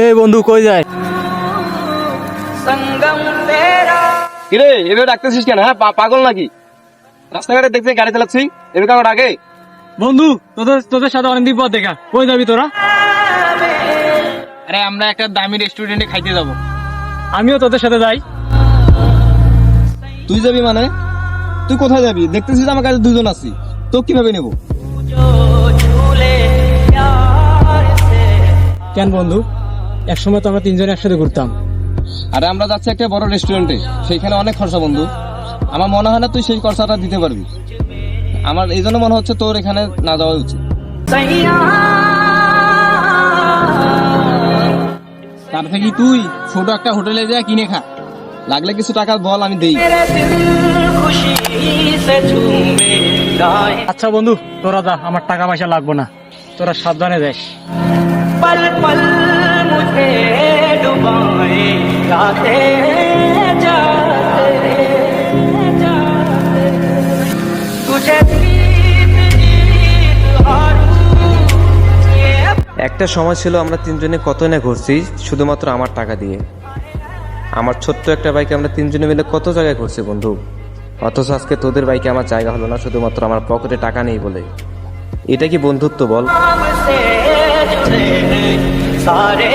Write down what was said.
এই বন্ধু কই যায়? কিরে এভাবে ডাকতেছিস কেন? হ্যাঁ পাগল নাকি? রাস্তাঘাটে দেখছি গাড়ি চালাচ্ছি, এভাবে কাউকে ডাকে? বন্ধু তোদের সাথে অনেকদিন পর দেখা, কই যাবি তোরা? আরে আমরা একটা দামি রেস্টুরেন্টে খাইতে যাব। আমিও তোদের সাথে যাই। তুই যাবি মানে? তুই কোথায় যাবি? দেখতেছিস আমার কাছে দুজন আছি, তো কিভাবে নেব? কেন বন্ধু, একসময় তো আমরা তিনজনে একসাথে ঘুরতাম। আরে আমরা যাচ্ছি একটা বড় রেস্টুরেন্টে, সেইখানে অনেক খরচা বন্ধু। আমার মনে হয় না তুই সেই খরচাটা দিতে পারবি। আমার এই জন্য মনে হচ্ছে তোর এখানে না যাওয়া উচিত। তার থেকে তুই ছোট একটা হোটেলে যা কিনে খা, লাগলে কিছু টাকা বল, আমি দেই। আচ্ছা বন্ধু, তোরা যা, আমার টাকা পয়সা লাগবো না, তোরা সাবধানে যাস। पल पल मुझे डुबाए जाते जाते जाते तुझे একটা সময় ছিল আমরা তিনজনে কত না ঘুরছি শুধুমাত্র আমার টাকা দিয়ে। আমার ছোট্ট একটা বাইকে আমরা তিনজনে মিলে কত জায়গায় ঘুরছি বন্ধু, অথচ আজকে তোদের বাইকে আমার জায়গা হলো না শুধুমাত্র আমার পকেটে টাকা নেই বলে। এটা কি বন্ধুত্ব বল? सारे